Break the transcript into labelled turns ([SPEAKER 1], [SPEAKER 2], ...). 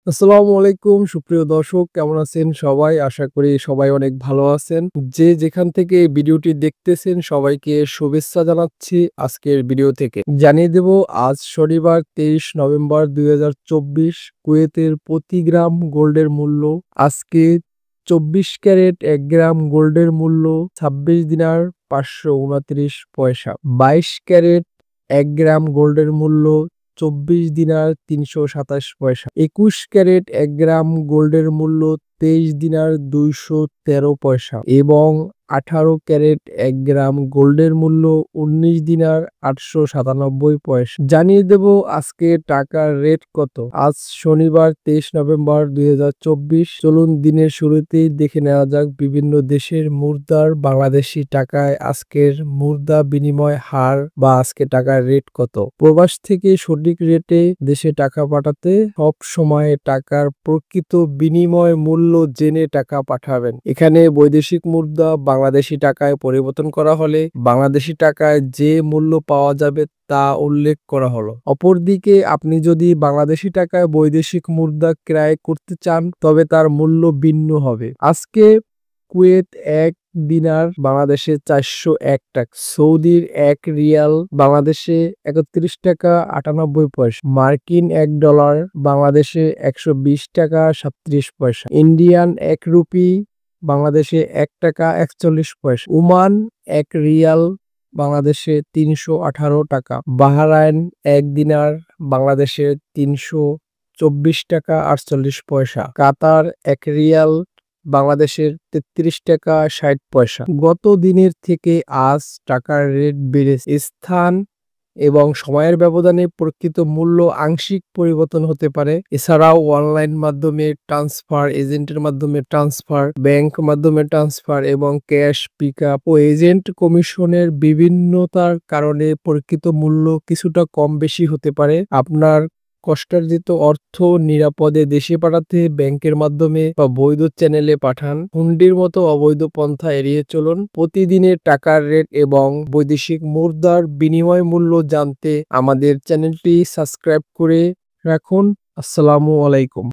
[SPEAKER 1] আসসালামু আলাইকুম সুপ্রিয় দর্শক, কেমন আছেন সবাই? আশা করি সবাই অনেক ভালো আছেন। যে যেখান থেকে এই ভিডিওটি দেখতেছেন সবাইকে শুভেচ্ছা জানাচ্ছি আজকের ভিডিও থেকে। জানিয়ে দেব আজ শনিবার 23 নভেম্বর 2024 কুয়েতের প্রতি গ্রাম গোল্ডের মূল্য আজকে 24 ক্যারেট ১ গ্রাম গোল্ডের মূল্য ২৬ দিনার ৫২৯ পয়সা। ২২ ক্যারেট ১ গ্রাম গোল্ডের মূল্য ২৪ দিনার ৩২৭ পয়সা। ২১ ক্যারেট ১ গ্রাম গোল্ডের মূল্য ২৩ দিনার ২১৩ পয়সা এবং ১৮ ক্যারেট ১ গ্রাম গোল্ডের মূল্য ১৯ দিনার ৮৯৭ পয়সা। জানিয়ে দেব আজকে টাকার রেট কত। আজ শনিবার ২৩ নভেম্বর ২০২৪। চলুন দিনের শুরুতেই দেখে নেওয়া যাক বিভিন্ন দেশের মুদ্রার বাংলাদেশি টাকায় আজকের মুদ্রা বিনিময় হার বা আজকে টাকার রেট কত। প্রবাস থেকে সঠিক রেটে দেশে টাকা পাঠাতে সব সময় টাকার প্রকৃত বিনিময় মূল্য জেনে টাকা পাঠাবেন। এখানে বৈদেশিক মুদ্রা বাংলাদেশি টাকায় পরিবর্তন করা হলে বাংলাদেশি টাকায় যে মূল্য পাওয়া যাবে তা উল্লেখ করা হলো। অপরদিকে আপনি যদি বাংলাদেশি টাকায় বৈদেশিক মুদ্রা ক্রয় করতে চান তবে তার মূল্য ভিন্ন হবে। আজকে কুয়েত ১ দিনার বাংলাদেশে ৪০১ টাকা, সৌদির ১ রিয়াল বাংলাদেশে ৩১ টাকা ৯৮ পয়সা, মার্কিন $১ বাংলাদেশে ১২০ টাকা ৩৭ পয়সা, ইন্ডিয়ান ১ রুপি বাংলাদেশে ১ টাকা ৪১ পয়সা, ওমান ১ রিয়াল বাংলাদেশে ৩১৮ টাকা, বাহরাইন ১ দিনার বাংলাদেশে ৩২৪ টাকা ৪৮ পয়সা, কাতার ১ রিয়াল বাংলাদেশের ৩৩ টাকা ৬০ পয়সা। গত দিনের থেকে আজ টাকার রেট বেড়েছে। স্থান এবং সময়ের ব্যবধানে প্রকৃত মূল্য আংশিক পরিবর্তন হতে পারে। এছাড়াও অনলাইন মাধ্যমে ট্রান্সফার, এজেন্টের মাধ্যমে ট্রান্সফার, ব্যাংক মাধ্যমে ট্রান্সফার এবং ক্যাশ পিকআপ ও এজেন্ট কমিশনের বিভিন্নতার কারণে প্রকৃত মূল্য কিছুটা কম বেশি হতে পারে। আপনার কষ্টার্জিত অর্থ নিরাপদে দেশে পাঠাতে ব্যাংকের মাধ্যমে বা বৈধ চ্যানেলে পাঠান। হুন্ডির মতো অবৈধ পন্থা এড়িয়ে চলুন। প্রতিদিনের টাকার রেট এবং বৈদেশিক মুদ্রার বিনিময় মূল্য জানতে আমাদের চ্যানেলটি সাবস্ক্রাইব করে রাখুন। আসসালামু আলাইকুম।